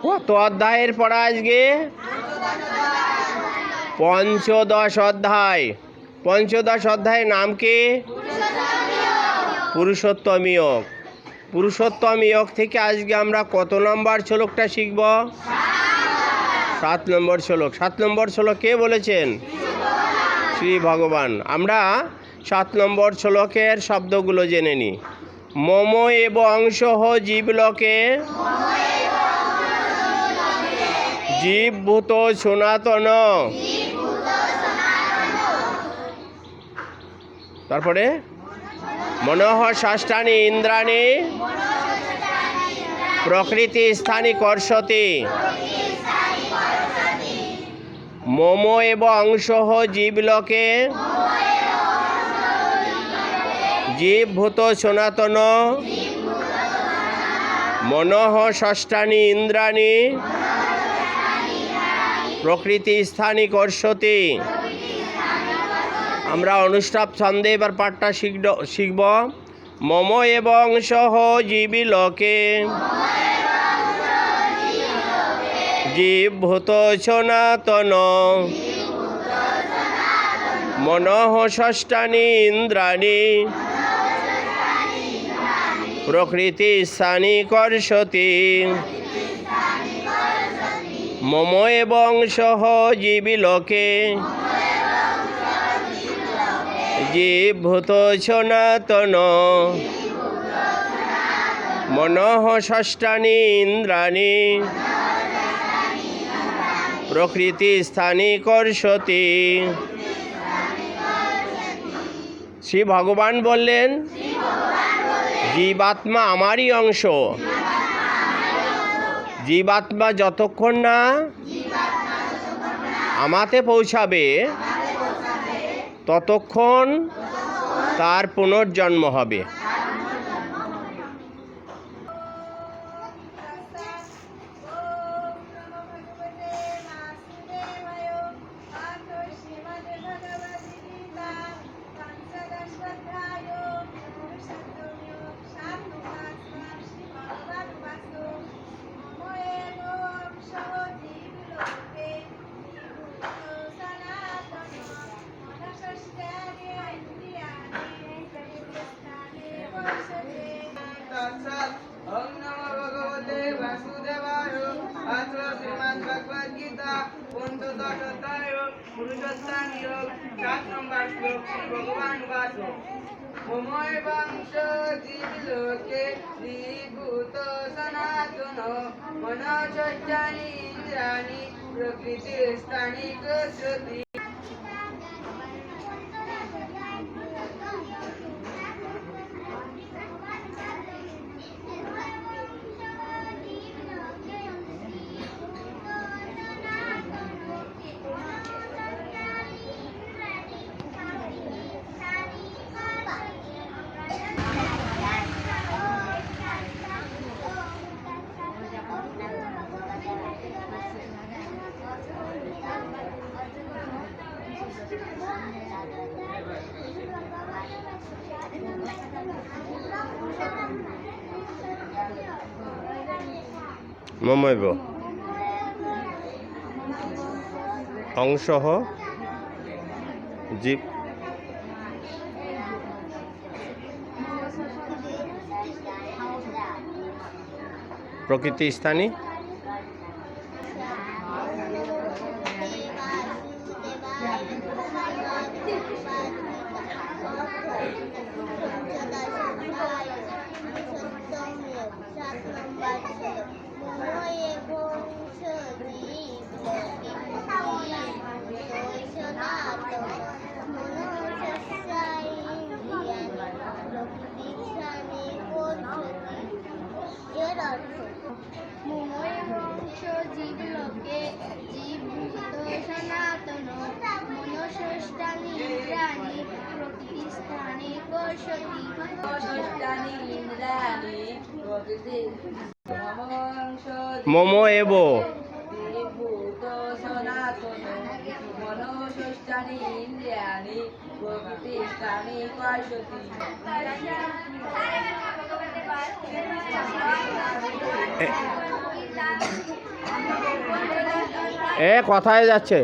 কত অধ্যায়ের পড়া আজকে? পঞ্চদশ অধ্যায়। পঞ্চদশ অধ্যায়ের নাম কি? পুরুষোত্তম ইয়োগ। পুরুষোত্তম ইয়োগ থেকে আজকে আমরা কত নম্বর শ্লোকটা শিখব? 7 নম্বর শ্লোক। 7 নম্বর শ্লোক কে বলেছেন? শ্রী ভগবান। আমরা 7 নম্বর শ্লোকের শব্দগুলো জেনে নিই। মম এব অংশঃ জীবলোকে জীবভূত সনাতন। তারপরে মনঃ ষষ্ঠানি ইন্দ্রাণী প্রকৃতি স্থানী কর্ষতি। মম এব অংশঃ জীবলোকে জীবভূত সনাতন। মনঃ ষষ্ঠানি ইন্দ্রাণী প্রকৃতি স্থানী কর্ষতি। আমরা অনুষ্টাপ ছন্দে এবার পাঠটা শিখব। মম এব অংশঃ জীবলোকে জীবভূত সনাতন। মনঃ ষষ্ঠানি ইন্দ্রাণী প্রকৃতি স্থানী কর্ষতি। মম এব অংশঃ জীবলোকে জীবভূত সনাতন। মনঃ ষষ্ঠানি ইন্দ্রাণী প্রকৃতি স্থানী কর্ষতি। শ্রী ভগবান বললেন, জীবাত্মা আমারই অংশ। জীবাত্মা যতক্ষণ না আমাতে পৌঁছাবে ততক্ষণ তার পুনর্জন্ম হবে। ओम नमो भगवते वासुदेवाय। अथ श्रीमद् भगवद गीता पंचदश अध्याय पुरुषोत्तम योग 7 नंबर श्लोक। श्री भगवान वासो मम एवांशो जीवलोके जीवभूत सनातन। मनः षষ্ঠাनि इन्द्रियाणि प्रकृति स्थानि कर्षति। মমৈব অংশঃ জীব প্রকৃতি স্থানী জীবলোকে জীবভূত সনাতন। মনঃ ষষ্ঠানি ইন্দ্রিয়াণি প্রকৃতি স্থানে কর্ষতি। মম এব জীবভূত সনাতন। মনঃ ষষ্ঠানি ইন্দ্রিয়াণি প্রকৃতি স্থানে কর্ষতি। এ কথায় যাচ্ছে।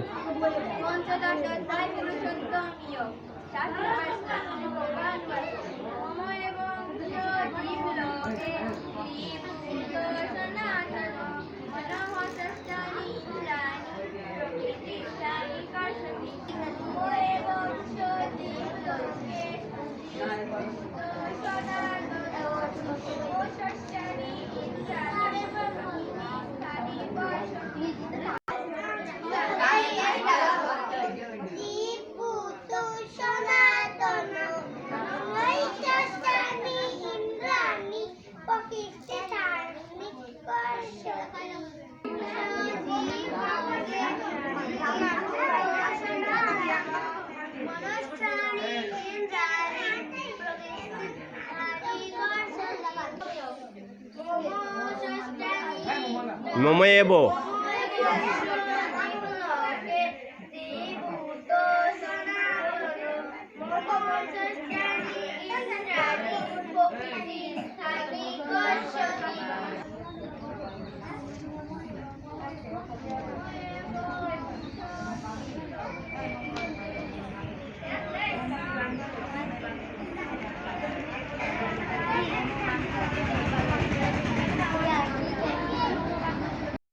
পঞ্চদশ অধ্যায় পুরুষোত্তম নিয়োগ। শাস্ত্র ভাষা ভগবান বলেন, মম এবং জীবলোকে জীবভূত সনাতন মনঃ ষষ্ঠানি ইন্দ্রাণি প্রকৃতিষ্ঠানি কর্ষতি মম এবং জীবলোকে জীবভূত সনাতন মনঃ ষষ্ঠানি ইন্দ্রাণি প্রকৃতিষ্ঠানি কর্ষতি জীবভূত সনাতন মনঃ ইন্দ্রাণি প্রকৃতিষ্ঠানি কর্ষতি মময়েব।